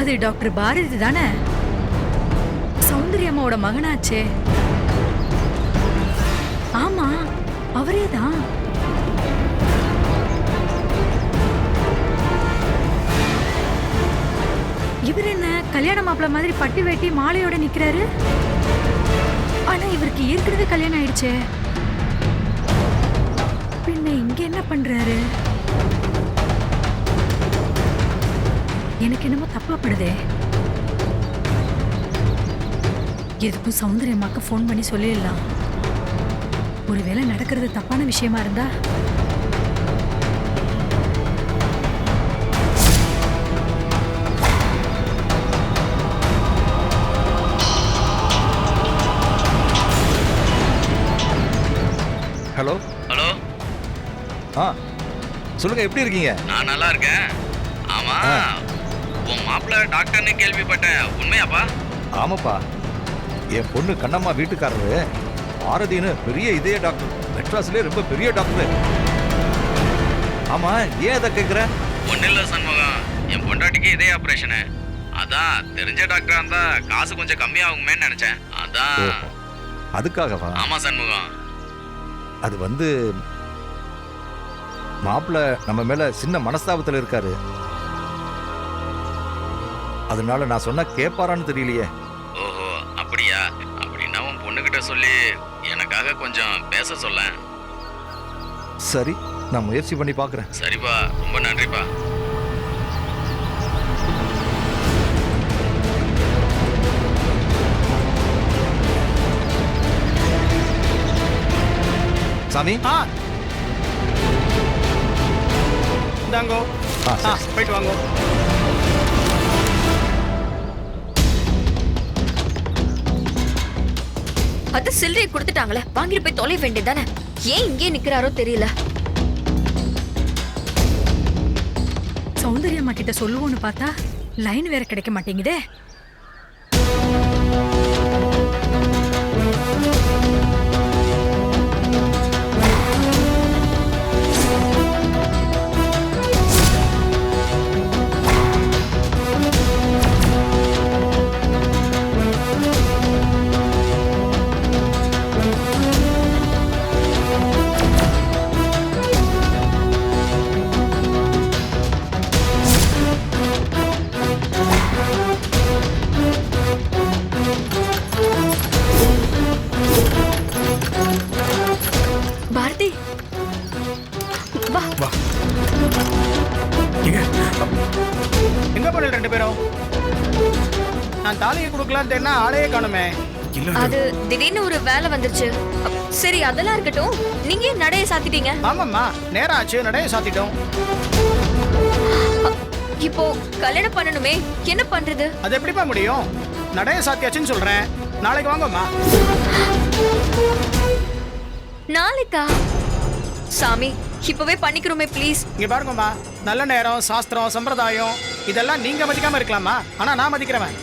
அது டாக்டர் பாரதி தானே? சௌந்தர்யம்மாவோட மகனாச்சே. ஆமா, அவரே தான். இவர் என்ன கல்யாண மாப்பிள்ள மாதிரி பட்டு வேட்டி மாலையோட நிக்கிறாரு? ஆனா இவருக்கு ஏற்கனவே கல்யாணம் ஆயிடுச்சே. பின்ன இங்க என்ன பண்றாரு? எனக்கு என்னமோ தப்பா படுதே. எதுக்கும் சௌந்தர்யம்மாக்கு ஃபோன் பண்ணி சொல்லிடலாம். ஒருவேளை நடக்கிறது தப்பான விஷயமா இருந்தா ஹலோ ஹலோ. சொல்லுங்க, எப்படி இருக்கீங்க? நான் நல்லா இருக்கேன். ஆமா, உன் மாப்பிள்ள டாக்டர்னு கேள்விப்பட்டேன், உண்மையாப்பா? ஆமாப்பா, என் பொண்ணு கண்ணம்மா வீட்டுக்காரரு பாரதின்னு பெரிய இதய டாக்டர், மெட்ராஸ்லேயே ரொம்ப பெரிய டாக்டர். ஆமா, ஏன் அதை கேட்குற? ஒன்றும் இல்லை சண்முகம், என் பொண்டாட்டிக்கு இதய ஆப்ரேஷனு. அதான் தெரிஞ்ச டாக்டரா இருந்தா காசு கொஞ்சம் கம்மியாகுமேன்னு நினைச்சேன். அதான். அதுக்காகவா? ஆமா சண்முகம். அது வந்து மாப்பிள்ள நம்ம மேல சின்ன மனஸ்தாபத்தில் இருக்காரு. அதனால நான் சொன்னா கேட்பாரான்னு தெரியலையே. ஓஹோ, அப்படியா? அப்படின்னா உன் பொண்ணுகிட்ட சொல்லி எனக்காக கொஞ்சம் பேச சொல்ல. சரி, நான் முயற்சி பண்ணி பார்க்குறேன். சரிப்பா, ரொம்ப நன்றிப்பா. சாமி, இந்தாங்கோ. போயிட்டு வாங்கோ. அது சில்லறை கொடுத்துட்டாங்களே, வாங்கிட்டு போய் தொலை வேண்டியதானே. ஏன் இங்கே நிக்கிறாரோ தெரியல. சௌந்தர்யம்மா கிட்ட சொல்லுவோன்னு பார்த்தா லைன் வேற கிடைக்க மாட்டேங்குதே. பாரதி, வா. எங்க போன ரெண்டு பேரும்? நான் தாலியை கொடுக்கலாம் தேடினா ஆளையே காணுமே. அது திடீர்னு ஒரு வேலை வந்துருச்சு. சரி, அதெல்லாம் இருக்கட்டும். நீங்க ஏன் நடைய சாத்திட்டீங்க? ஆமாம்மா, நேரம் ஆச்சு, நடைய சாத்திட்டோம். இப்போ கல்யாணம் பண்ணணுமே, என்ன பண்றது? அது எப்படிப்பா முடியும்? நடைய சாத்தியாச்சுன்னு சொல்றேன். நாளைக்கு வாங்கம்மா. நாளைக்கா? சாமி, இப்பவே பண்ணிக்கிறோமே ப்ளீஸ். இங்க பாருங்கம்மா, நல்ல நேரம், சாஸ்திரம், சம்பிரதாயம் இதெல்லாம் நீங்க மதிக்காம இருக்கலாமா? ஆனா நான் மதிக்கிறவன்.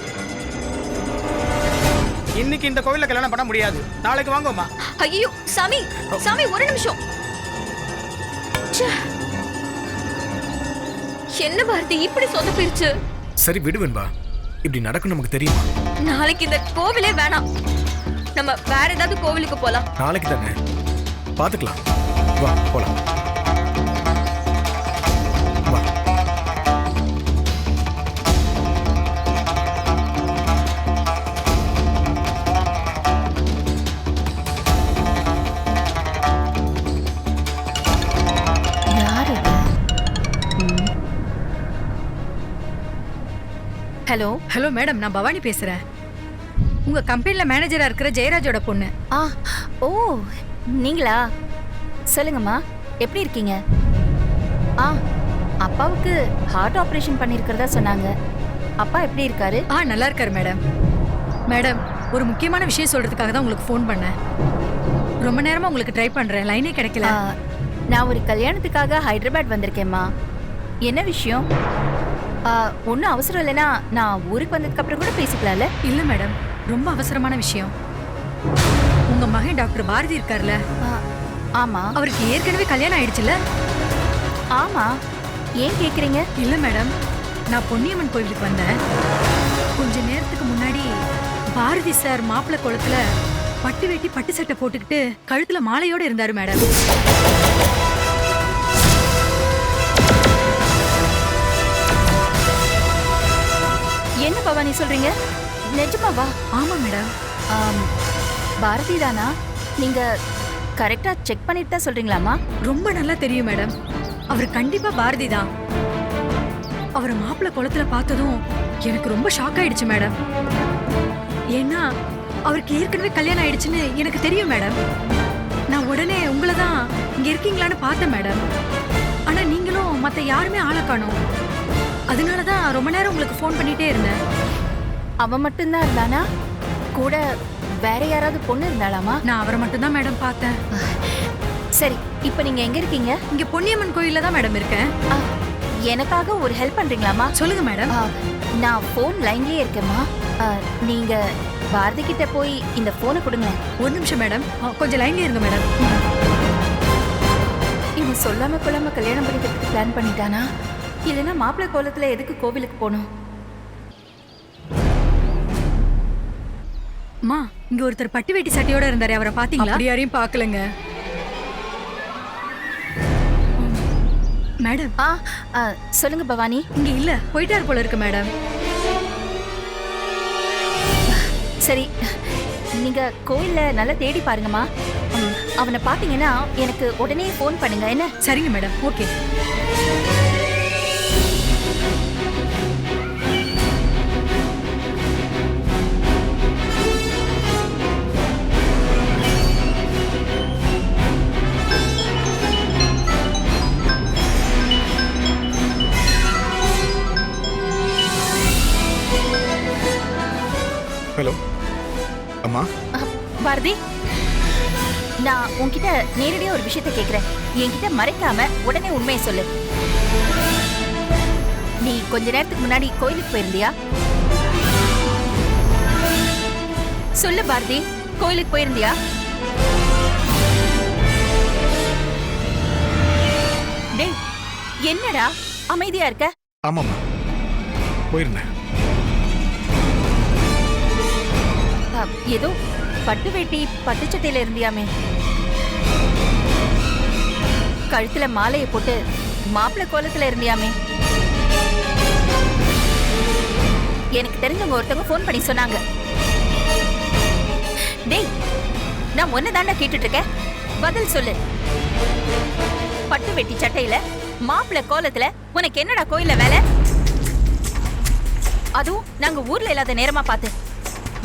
இன்னைக்கு இந்த கோவில்ல கல்யாணம் பண்ண முடியாது. நாளைக்கு வாங்கம்மா. ஐயோ சாமி, சாமி ஒரு நிமிஷம். என்ன பாரதி இப்படி சொதப்பிருச்சு? சரி விடுவேன்பா, இப்படி நடக்கும் நமக்கு தெரியுமா? நாளைக்கு இந்த கோவிலே வேணாம், நம்ம வேற ஏதாவது கோவிலுக்கு போலாம். நாளைக்கு தானே, பாத்துக்கலாம். வா போலாம். வா. ஹலோ. ஹலோ மேடம், நான் பவானி பேசுறேன். உங்க கம்பெனில மேனேஜரா இருக்கிற ஜெயராஜோட பொண்ணு. ஓ நீங்களா? சொல்லுங்கம்மா, எப்படி இருக்கீங்க? அப்பாவுக்கு ஹார்ட் ஆபரேஷன் பண்ணியிருக்கிறதா சொன்னாங்க. அப்பா எப்படி இருக்காரு? நல்லா இருக்காரு மேடம். மேடம், ஒரு முக்கியமான விஷயம் சொல்றதுக்காக தான் உங்களுக்கு ஃபோன் பண்ணேன். ரொம்ப நேரமா உங்களுக்கு ட்ரை பண்றேன், லைனே கிடைக்கல. நான் ஒரு கல்யாணத்துக்காக ஹைதராபாத் வந்திருக்கேம்மா. என்ன விஷயம்? ஒன்றும் அவசரம் இல்லைன்னா நான் ஊருக்கு வந்ததுக்கு அப்புறம் கூட பேசிக்கலாம்ல? இல்ல மேடம், ரொம்ப அவசரமான விஷயம். உங்க மகன் டாக்டர் பாரதி இருக்கார்ல? ஆமா. அவருக்கு ஏற்கனவே கல்யாணம் ஆயிடுச்சுல? ஆமா. ஏன் கேக்குறீங்க? இல்ல மேடம், நான் பொன்னியம்மன் கோவிலுக்கு வந்தேன். கொஞ்ச நேரத்துக்கு முன்னாடி பாரதி சார் மாப்பிள்ளை குளத்துல பட்டு வேட்டி பட்டு சட்டை போட்டுக்கிட்டு கழுத்துல மாலையோட இருந்தாரு மேடம். என்ன பவானி சொல்றீங்க? நிஜமாவா? ஆமா மேடம். பாரதி தானா? நீங்க கரெக்டா செக் பண்ணிட்டு தான் சொல்றீங்களாமா? ரொம்ப நல்லா தெரியும் மேடம். அவர் கண்டிப்பா பாரதி தான். அவரை மாப்பிள்ளை குளத்துல பார்த்ததும் எனக்கு ரொம்ப ஷாக் ஆயிடுச்சு மேடம். ஏன்னா அவருக்கு ஏற்கனவே கல்யாணம் ஆயிடுச்சுன்னு எனக்கு தெரியும் மேடம். நான் உடனே உங்களை தான் இங்க இருக்கீங்களான்னு பார்த்தேன் மேடம். ஆனா நீங்களும் மத்த யாருமே ஆளை காணோம். அதனாலதான் ரொம்ப நேரம் உங்களுக்கு ஃபோன் பண்ணிட்டே இருந்தேன். அவன் மட்டும்தான் இருந்தானா? கூட வேற யாராவது பொண்ணு இருந்தாலாமா? நான் அவரை மட்டும்தான் மேடம் பார்த்தேன். சரி, இப்போ நீங்க எங்க இருக்கீங்க? இங்க பொன்னியம்மன் கோயில்ல தான் மேடம் இருக்கேன். ஆ, எனக்காக ஒரு ஹெல்ப் பண்றீங்களாமா? சொல்லுங்க மேடம். நான் ஃபோன் லைன்லயே இருக்கேம்மா. நீங்க பாரதி கிட்ட போய் இந்த போனை கொடுங்க. ஒரு நிமிஷம் மேடம், கொஞ்சம் லைன்ல இருங்க மேடம். இவன் சொல்லாம கொள்ளாம கல்யாணம் பண்ணிக்கிறதுக்கு பிளான் பண்ணிட்டானா? இல்லைன்னா மாப்பிள்ளை கோலத்துல எதுக்கு கோவிலுக்கு போகணும்? அம்மா, இங்க ஒருத்தர் பட்டு வேட்டி சட்டையோட இருந்தாரு, அவரை பாத்தீங்களா? அப்படி யாரையும் பார்க்கலங்க மேடம். சொல்லுங்க பவானி. இங்க இல்ல, போயிட்டார் போல இருக்கு மேடம். சரி, நீங்க கோயில்ல நல்லா தேடி பாருங்கம்மா. அவனை பாத்தீங்கன்னா எனக்கு உடனே ஃபோன் பண்ணுங்க. என்ன? சரிங்க மேடம், ஓகே. ஹலோ அம்மா. பாரதி, நான் உன்கிட்ட நேரடியா ஒரு விஷயத்தை கேக்குறேன். என்கிட்ட மறைக்காம உடனே உண்மையை சொல்லு. நீ கொஞ்ச நேரத்துக்கு முன்னாடி கோயிலுக்கு போயிருந்தியா? சொல்லு பாரதி, கோயிலுக்கு போயிருந்தியா? டேய், என்னடா அமைதியா இருக்க? ஆமாம்மா, போயிருந்தேன். ஏதோ பட்டு வேட்டி பட்டு சட்டையில இருந்தியாமே. கழுத்துல மாலையை போட்டு மாப்பிள்ளை கோலத்துல இருந்தியாமே. எனக்கு தெரிஞ்சவங்க ஒருத்தவங்க ஃபோன் பண்ணி சொன்னாங்க. டேய், நான் ஒன்னதாண்டா கேட்டுட்டு இருக்கேன், பதில் சொல்லு. பட்டு வேட்டி சட்டையில மாப்பிள்ளை கோலத்துல உனக்கு என்னடா கோயில்ல வேலை? அதுவும் நாங்க ஊர்ல இல்லாத நேரமா பார்த்து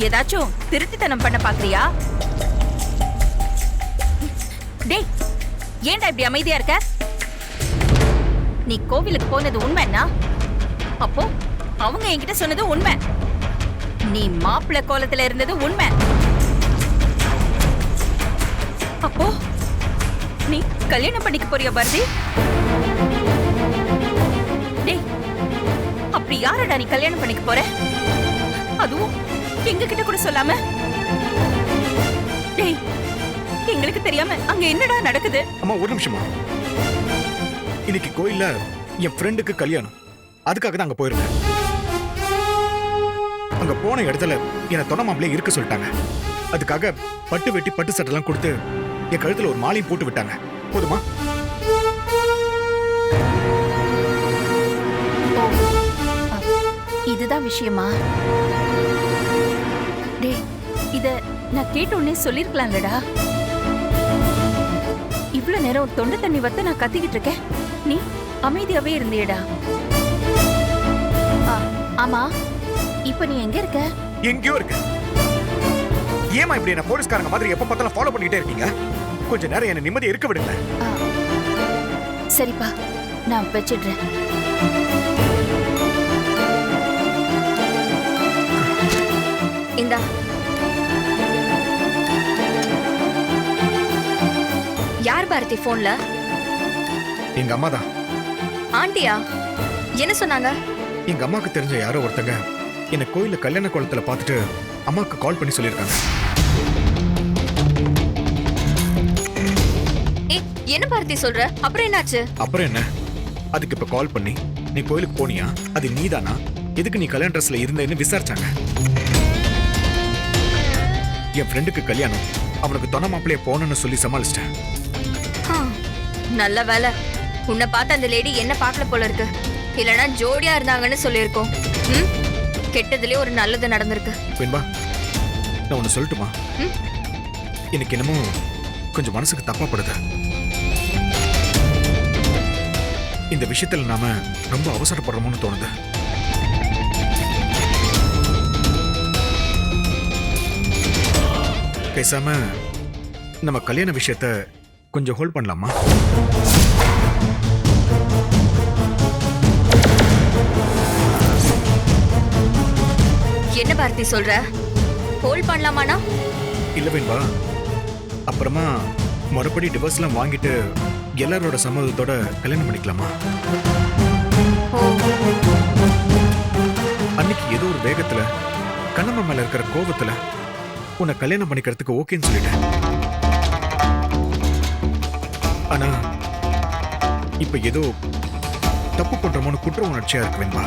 ஏதாச்சும் திருட்டுத்தனம் பண்ண பாக்குறியா? டேய், ஏன்டா இப்படி அமைதியா இருக்க? நீ கோவிலுக்கு போனது உண்மைன்னா அப்போ அவங்க என்கிட்ட சொன்னது உண்மை. நீ மாப்பிள்ளை கோலத்துல இருந்தது உண்மை. அப்போ நீ கல்யாணம் பண்ணிக்க போறியா பாரதி? டேய், அப்படி யாரடா நீ கல்யாணம் பண்ணிக்க போற? அதுவும் எங்க கிட்ட கூட சொல்லாம? டேய், எங்களுக்கு தெரியாம அங்க என்னடா நடக்குது? அம்மா ஒரு நிமிஷமா. இன்னைக்கு கோயில்ல என் ஃப்ரெண்டுக்கு கல்யாணம், அதுக்காக தான் அங்க போயிருந்தேன். அங்க போன இடத்துல என்ன தொட மாப்பிளே இருக்க சொல்லிட்டாங்க. அதுக்காக பட்டு வெட்டி பட்டு சட்டெல்லாம் கொடுத்து என் கழுத்துல ஒரு மாலையும் போட்டு விட்டாங்க. போதுமா? இதுதான் விஷயமா? டேய், இத நான் கேட்ட உடனே சொல்லிருக்கலாம்லடா. இவ்வளவு நேரம் தொண்டை தண்ணி வத்த நான் கத்திக்கிட்டு இருக்கேன், நீ அமைதியாவே இருந்தியடா. ஆமா, இப்ப நீ எங்க இருக்க? எங்கேயோ இருக்க. ஏமா இப்படி என்ன போலீஸ்காரங்க மாதிரி எப்ப பார்த்தாலும் ஃபாலோ பண்ணிட்டே இருக்கீங்க? கொஞ்ச நேரம் என்ன நிம்மதி இருக்க விடுங்க. சரிப்பா, நான் வச்சிடுறேன். இந்தா. யார் பாரதி போன்ல? எங்க அம்மா தான். ஆண்டியா? என்ன சொன்னாங்க? எங்க அம்மாக்கு தெரிஞ்ச யாரோ ஒருத்தங்க என்ன கோயில்ல கல்யாண கோலத்துல பார்த்துட்டு அம்மாக்கு கால் பண்ணி சொல்லியிருக்காங்க. என்ன பாரதி சொல்ற? அப்புறம் என்னாச்சு? அப்புறம் என்ன, அதுக்கு இப்ப கால் பண்ணி நீ கோயிலுக்கு போனியா? அது நீதானா? எதுக்கு நீ கல்யாண ட்ரெஸ்ல இருந்தேன்னு விசாரிச்சாங்க. என் ஃப்ரெண்டுக்கு கல்யாணம், அவனுக்கு தொண மாப்பிள்ளைய போனன்னு சொல்லி சமாளிச்சிட்டேன். நல்ல வேலை, உன்னை பார்த்து அந்த லேடி என்ன பார்க்கல போல இருக்கு. இல்லனா ஜோடியா இருந்தாங்கன்னு சொல்லியிருக்கோம். கெட்டதுலயே ஒரு நல்லது நடந்திருக்கு. வெண்பா, நான் ஒன்னு சொல்லட்டுமா? எனக்கு என்னமோ கொஞ்சம் மனசுக்கு தப்பா படுது. இந்த விஷயத்துல நாம ரொம்ப அவசரப்படுறோம்னு தோணுது. பேசாம நம்ம கல்யாண விஷயத்த கொஞ்சம் ஹோல்ட் பண்ணலாமா? என்ன பாரதி சொல்ற? ஹோல்ட் பண்ணலாமானா? இல்ல வெண்பா, அப்புறமா மறுபடி டிவோர்ஸ்லாம் வாங்கிட்டு எல்லாரோட சம்மதத்தோட கல்யாணம் பண்ணிக்கலாமா? அன்னைக்கு ஏதோ ஒரு வேகத்துல கண்ணம்மா மேல இருக்கிற கோபத்துல உன்னை கல்யாணம் பண்ணிக்கிறதுக்கு ஓகேன்னு சொல்லிட்டேன். ஆனா இப்ப ஏதோ தப்பு பண்றோமோன்னு குற்ற உணர்ச்சியா இருக்கு வெண்பா.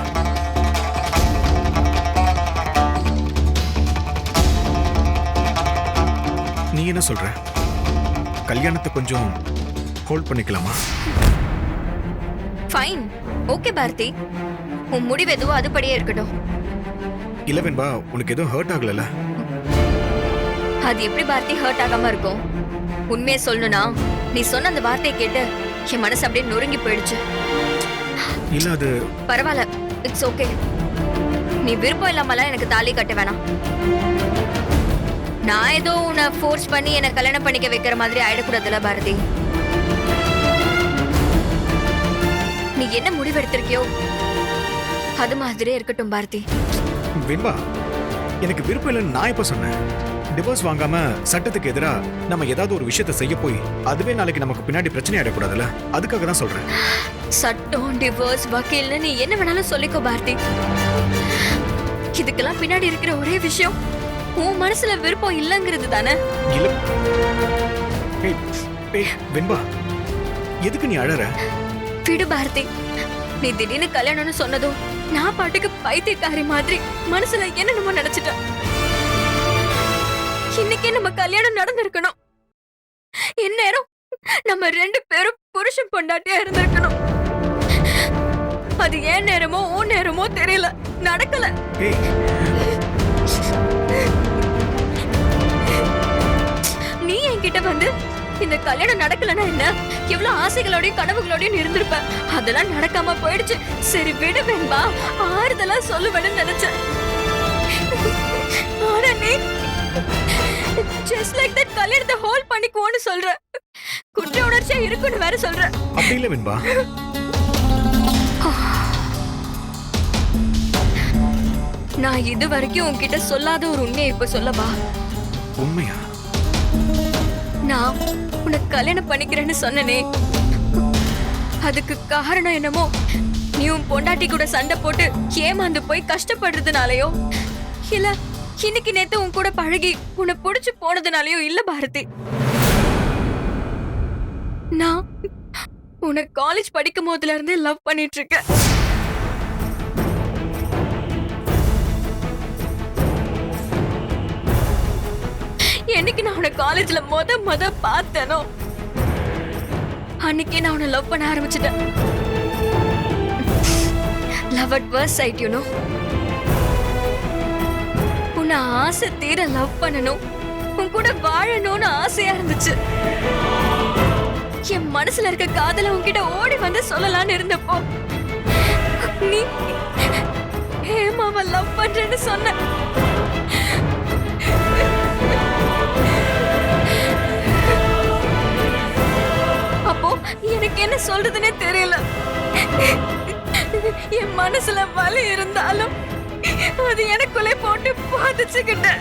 நீ என்ன சொல்ற? கல்யாணத்தை கொஞ்சம் ஹோல்ட் பண்ணிக்கலாமா? ஃபைன், ஓகே பாரதி, உன் முடிவு எதுவோ அதுபடியே இருக்கட்டும். இல்ல வெண்பா, உனக்கு எதுவும் ஹர்ட் ஆகல? அது எப்படி பாரதி ஹர்ட் ஆகாம இருக்கும்? உண்மையை சொல்லணும்னா நீ சொன்ன அந்த வார்த்தையை கேட்டு என் மனசு அப்படியே நொறுங்கி போயிடுச்சு. இல்ல அது பரவாயில்ல, இட்ஸ் ஓகே. நீ விருப்பம் இல்லாமலாம் எனக்கு தாலி கட்ட வேணாம். நான் ஏதோ உன்னை ஃபோர்ஸ் பண்ணி என்னை கல்யாணம் பண்ணிக்க வைக்கிற மாதிரி ஆயிடக்கூடாதுல பாரதி. நீ என்ன முடிவெடுத்திருக்கியோ அது மாதிரியே இருக்கட்டும் பாரதி. வெண்பா, எனக்கு விருப்பம் இல்லைன்னு நான் இப்ப சொன்னேன். டிவோர்ஸ் வாங்காம சட்டத்துக்கு எதிரா நம்ம ஏதாவது ஒரு விஷயத்தை செய்ய போய் அதுவே நாளைக்கு நமக்கு பின்னாடி பிரச்சனை ஆயிடக்கூடாதுல்ல, அதுக்காக தான் சொல்றேன். சட்டம், டிவோர்ஸ், வக்கீல்னு நீ என்ன வேணாலும் சொல்லிக்கோ பாரதி. இதுக்கெல்லாம் பின்னாடி இருக்கிற ஒரே விஷயம் உன் மனசுல விருப்பம் இல்லங்கிறது தானே? இல்ல வெண்பா, எதுக்கு நீ அழற? விடு பாரதி, நீ திடீர்னு கல்யாணம்னு சொன்னதும் நான் பாட்டுக்கு பைத்தியக்காரி மாதிரி மனசுல என்னென்னமோ நினைச்சிட்டேன். இன்னைக்கே நம்ம கல்யாணம் நடந்திருக்கணும். இந்நேரம் நம்ம 2 பேரும் புருஷன் பொண்டாட்டியா இருந்திருக்கணும். அது ஏன் நேரமோ உன் நேரமோ தெரியல, நடக்கல. நீ என்கிட்ட வந்து இந்த கல்யாணம் நடக்கலன்னா என்ன, எவ்வளவு ஆசைகளோடயும் கனவுகளோடயும் இருந்திருப்ப, அதெல்லாம் நடக்காம போயிடுச்சு. சரி விடு வெண்பா, ஆறுதலா சொல்லுவேன்னு நினைச்சேன். ஆனா நீ just like that கல்யாணத்தை ஹோல்ட் பண்ணிக்குவோன்னு சொல்ற. குற்ற உணர்ச்சியா இருக்குன்னு வேற சொல்ற. அப்படி இல்ல வெண்பா. நான் இது வரைக்கும் உன்கிட்ட சொல்லாத ஒரு உண்மையை இப்ப சொல்லவா? உண்மையா? நான் உன்னை கல்யாணம் பண்ணிக்கிறேன்னு சொன்னனே, அதுக்கு காரணம் என்னமோ நீ உன் பொண்டாட்டி கூட சண்டை போட்டு ஏமாந்து போய் கஷ்டப்படுறதுனாலயோ இல்ல இன்னைக்கு நேத்து உன் கூட பழகி உன்னை புடிச்சு போனதுனாலயோ இல்ல பாரதி. நான் உன்னை காலேஜ் படிக்கும் போதுல இருந்தே லவ் பண்ணிட்டு இருக்கேன். என்னைக்கு நான் உன்னை காலேஜ்ல முத பார்த்தேனோ அன்னைக்கே நான் உன்னை லவ் பண்ண ஆரம்பிச்சிட்டேன். Love at first sight, you know. உன்னை ஆசை தீர லவ் பண்ணணும், உன் கூட வாழணும்னு ஆசையா இருந்துச்சு. என் மனசுல இருக்க காதல உன்கிட்ட ஓடி வந்து சொல்லலாம்னு இருந்தப்போ நீ ஹேமாவை லவ் பண்றேன்னு சொன்ன. அப்போ எனக்கு என்ன சொல்றதுன்னே தெரியல. என் மனசுல வலி இருந்தாலும் அது எனக்குள்ளே போட்டு பாதிச்சுக்கிட்டேன்.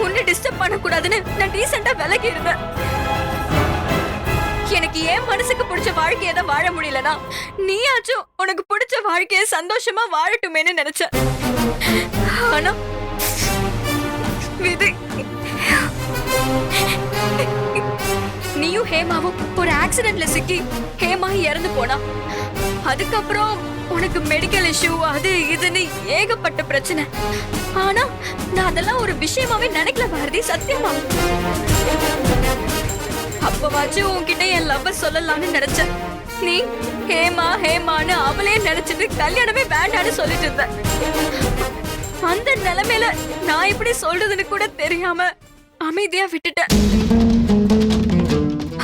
உன்னை டிஸ்டர்ப் பண்ணக்கூடாதுன்னு நான் டீசெண்டா விலகி இருந்தேன். எனக்கு ஏன் மனசுக்கு பிடிச்ச வாழ்க்கையை தான் வாழ முடியலனா நீயாச்சும் உனக்கு பிடிச்ச வாழ்க்கையை சந்தோஷமா வாழட்டுமேன்னு நினைச்சேன். ஆனா விதி நீயும் ஹேமாவும் ஒரு ஆக்சிடென்ட்ல சிக்கி ஹேமா இறந்து போனா. அதுக்கப்புறம் உனக்கு மெடிக்கல் இஷ்யூ அது இதுன்னு ஏகப்பட்ட பிரச்சனை. ஆனா நான் அதெல்லாம் ஒரு விஷயமாவே நினைக்கல பாரதி, சத்தியமா. அப்பவாச்சும் உன்கிட்ட என் லவ் சொல்லலாம்னு நினைச்சேன். நீ ஹேமா ஹேமான்னு அவளே நினைச்சிட்டு கல்யாணமே வேண்டான்னு சொல்லிட்டு இருந்த. அந்த நிலைமையில நான் இப்படி சொல்றதுன்னு கூட தெரியாம அமைதியா விட்டுட்டேன்.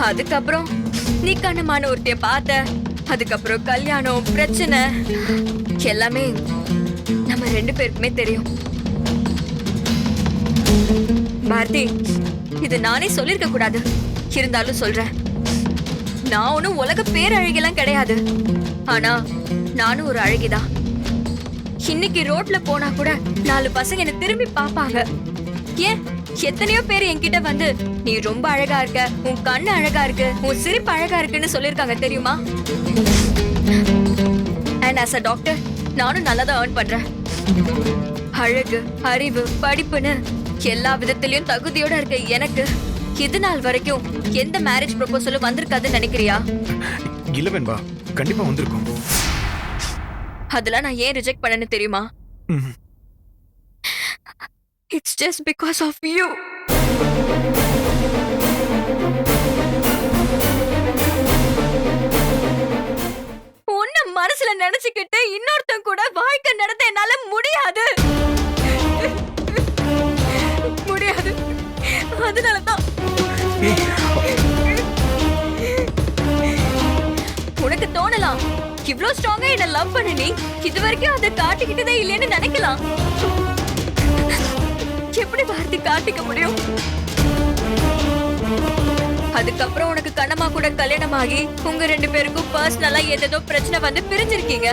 அதுக்கப்புறம் நீ கண்ணமான ஒருத்தைய பார்த்த. அதுக்கப்புறம் கல்யாணம் பிரச்சனை எல்லாமே நம்ம 2 பேருக்குமே தெரியும். பாரதி, இது நானே சொல்லிருக்க கூடாது, இருந்தாலும் சொல்றேன். நான் ஒன்னும் உலக பேரழகெல்லாம் கிடையாது. ஆனா நானும் ஒரு அழகிதான். இன்னைக்கு ரோட்ல போனா கூட 4 பசங்க என்ன திரும்பி பாப்பாங்க. ஏன் எத்தனையோ பேர் என்கிட்ட வந்து நீ ரொம்ப அழகா இருக்க, உன் கண்ணு அழகா இருக்கு, உன் சிரிப்பு அழகா இருக்குன்னு சொல்லிருக்காங்க தெரியுமா? அண்ட் ஆஸ் அ டாக்டர் நானும் நல்லதா ஏர்ன் பண்றேன். அழகு, அறிவு, படிப்புன்னு எல்லா விதத்திலயும் தகுதியோட இருக்க எனக்கு இது நாள் வரைக்கும் எந்த மேரேஜ் ப்ரொபோசலும் வந்திருக்காதுன்னு நினைக்கிறியா? இல்ல வெண்பா, கண்டிப்பா வந்திருக்கும். அதெல்லாம் நான் ஏன் ரிஜெக்ட் பண்ணேன்னு தெரியுமா? It's just because of you. உன்னை மனசுல நினைச்சுக்கிட்டு இன்னொருத்தன் கூட வாழ்க்கை நடத்த என்னால முடியாது. முடியாது. அதனாலதான் உனக்கு தோணலாம் இவ்ளோ ஸ்ட்ராங்கா என்ன லவ் பண்ண நீ இது வரைக்கும் அதை காட்டிக்கிட்டதே இல்லைன்னு நினைக்கலாம். எப்படி வார்த்தை காட்டிக்க முடியும்? அதுக்கப்புறம் உனக்கு கண்ணம்மா கூட கல்யாணம் ஆகி உங்க 2 பேருக்கும் பர்சனலா ஏதேதோ பிரச்சனை வந்து பிரிஞ்சிருக்கீங்க.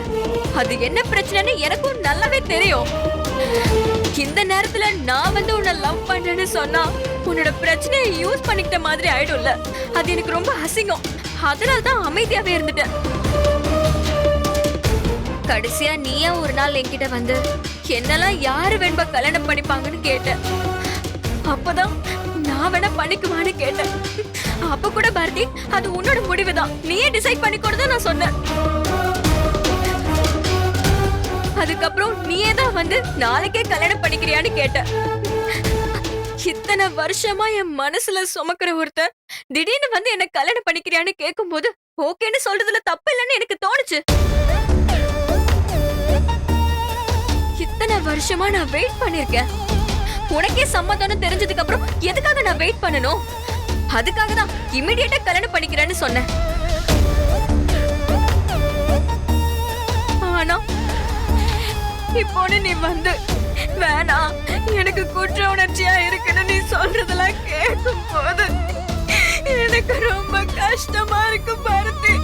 அது என்ன பிரச்சனைன்னு எனக்கும் நல்லாவே தெரியும். இந்த நேரத்துல நான் வந்து உன்னை லவ் பண்றேன்னு சொன்னா உன்னோட பிரச்சனையை யூஸ் பண்ணிக்கிட்ட மாதிரி ஆயிடும்ல. அது எனக்கு ரொம்ப அசிங்கம். அதனாலதான் அமைதியாவே இருந்துட்டேன். கடைசியா நீயே ஒரு நாள் என்கிட்ட வந்து என்னெல்லாம் யாரு வேண்பா கல்யாணம் பண்ணிப்பாங்கன்னு கேட்டேன். அப்பதான் நான் வேணா பண்ணிக்குவான்னு கேட்டேன். அப்ப கூட பாரதி, அது உன்னோட முடிவுதான், நீயே டிசைட் பண்ணிக்கொடுதான் நான் சொன்னேன். அதுக்கப்புறம் நீயே தான் வந்து நாளைக்கே கல்யாணம் பண்ணிக்கிறியான்னு கேட்ட. இத்தனை வருஷமா என் மனசுல சுமக்கிற ஒருத்தர் திடீர்னு வந்து என்ன கல்யாணம் பண்ணிக்கிறியான்னு கேட்கும் போது ஓகேன்னு சொல்றதுல தப்பு இல்லைன்னு எனக்கு தோணுச்சு. இத்தனை வருஷமா நான் வெயிட் பண்ணிருக்கேன். உனக்கே சம்மதம்னு தெரிஞ்சதுக்கு அப்புறம் எதுக்காக நான் வெயிட் பண்ணணும்? அதுக்காக தான் இமிடியேட்டா கல்யாணம் பண்ணிக்கிறேன்னு சொன்னேன். ஆனா இப்போ நீ வந்து வேணாம், எனக்கு குற்ற உணர்ச்சியா இருக்குன்னு நீ சொல்றதெல்லாம் கேட்கும் போது எனக்கு ரொம்ப கஷ்டமா இருக்கு பாரதி.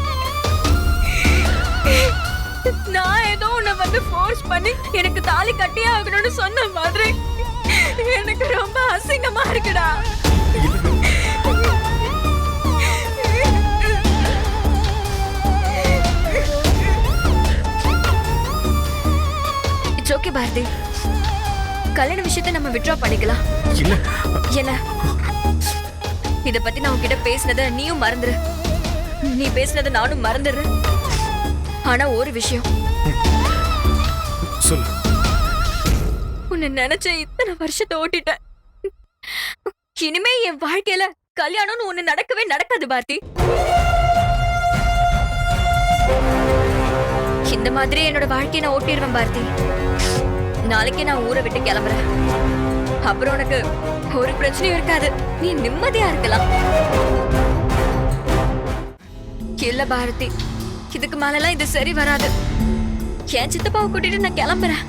நான் ஏதோ உன்னை வந்து ஃபோர்ஸ் பண்ணி எனக்கு தாலி கட்டியே ஆகணும்னு சொன்ன மாதிரி எனக்கு ரொம்ப அசிங்கமா இருக்குடா. இட்ஸ் ஓகே பாரதி, கல்யாண விஷயத்தை நம்ம வித்ட்ரா பண்ணிக்கலாம். என்ன இத பத்தி நான் உன்கிட்ட பேசினத நீயும் மறந்துரு, நீ பேசினத நானும் மறந்துடுறேன். ஆனா ஒரு விஷயம் சொல்லு. உன்னை நினைச்ச இத்தனை வருஷத்தை ஓட்டிட்டேன். இனிமே என் வாழ்க்கையில கல்யாணம்னு ஒண்ணு நடக்கவே நடக்காது பாரதி. இந்த மாதிரி என்னோட வாழ்க்கையை நான் ஓட்டிடுவேன் பாரதி. நாளைக்கே நான் ஊரை விட்டு கிளம்புறேன். அப்புறம் உனக்கு ஒரு பிரச்சனையும் இருக்காது, நீ நிம்மதியா இருக்கலாம். இல்ல பாரதி, இதுக்கு மேலலாம் இது சரி வராது. என் சித்தப்பாவை கூட்டிட்டு நான் கிளம்புறேன்.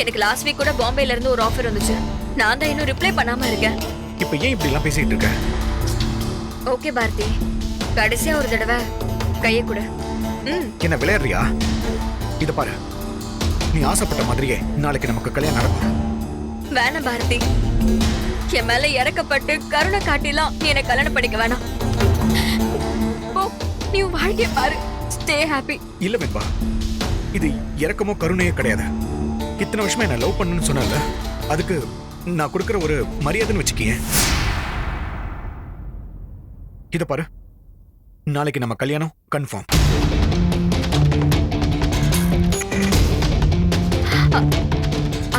எனக்கு லாஸ்ட் வீக் கூட பாம்பேல இருந்து ஒரு ஆஃபர் வந்துச்சு. நான் தான் இன்னும் ரிப்ளை பண்ணாம இருக்கேன். இப்போ ஏன் இப்படி எல்லாம் பேசிட்டு இருக்க? ஓகே பாரதி, கடைசியா ஒரு தடவை கையை கொடு. என்ன விளையாடுறியா? இத பாரு, நீ ஆசைப்பட்ட மாதிரியே நாளைக்கு நமக்கு கல்யாணம் நடக்கும். வேணாம் பாரதி, என் மேல இறக்கப்பட்டு கருணை காட்டிலாம் நீ என்ன கல்யாணம் பண்ணிக்க வேணாம். போ, நீ உன் வாழ்க்கைய பாரு, ஸ்டே ஹாப்பி. இல்ல வெண்பா, இது இறக்கமோ கருணையோ கிடையாது. இத்தனை வருஷமா என்ன லவ் பண்ணணும்னு சொன்னல, அதுக்கு நான் கொடுக்கிற ஒரு மரியாதைன்னு வச்சுக்கிய. இத பாரு, நாளைக்கு நம்ம கல்யாணம் confirm.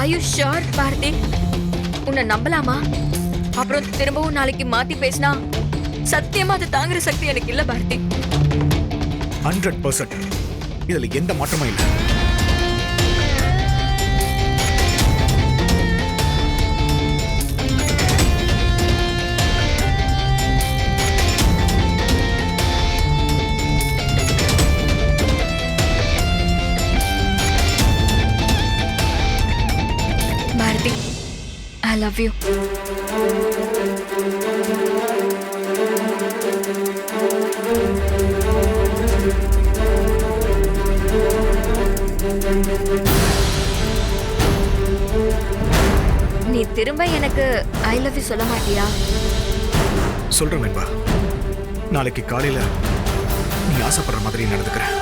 Are you sure, Bharathi? உன்னை நம்பலாமா? அப்புறம் திரும்பவும் நாளைக்கு மாத்தி பேசினா சத்தியமா அதை தாங்குற சக்தி எனக்கு இல்ல பாரதி. 100%. இதுல எந்த மாற்றமும் இல்லை. Bharathi, I love you. நீ திரும்ப எனக்கு ஐ லவ் யூ சொல்ல மாட்டியா? சொல்றேன் வெண்பா, நாளைக்கு காலையில நீ ஆசைப்படுற மாதிரி நடந்துக்கிறேன்.